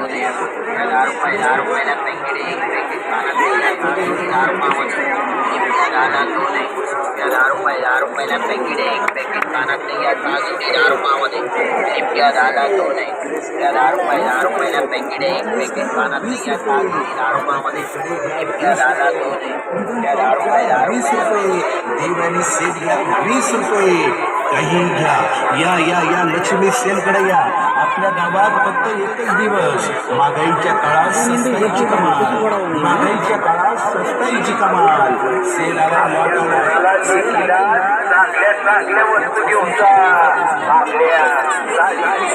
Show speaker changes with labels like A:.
A: ₹10 packet एक packet ₹10 packet एक packet कानातले घ्या ताजगी ₹10 लिंब्या झाला तो नाही ₹10 पैकेट एक पैकेट कानातले घ्या ताजगी ₹10 लिंब्या झाला तो नाही ₹10
B: देवानी सेल घ्या ₹20 काही घ्या या लक्ष्मी सेलकडे या आपल्या गावात फक्त एकच दिवस महागाईच्या काळात स्वस्ताईची कमाल सेल आला
C: चांगल्या वस्तू घेऊन जा आपल्या
B: लागाई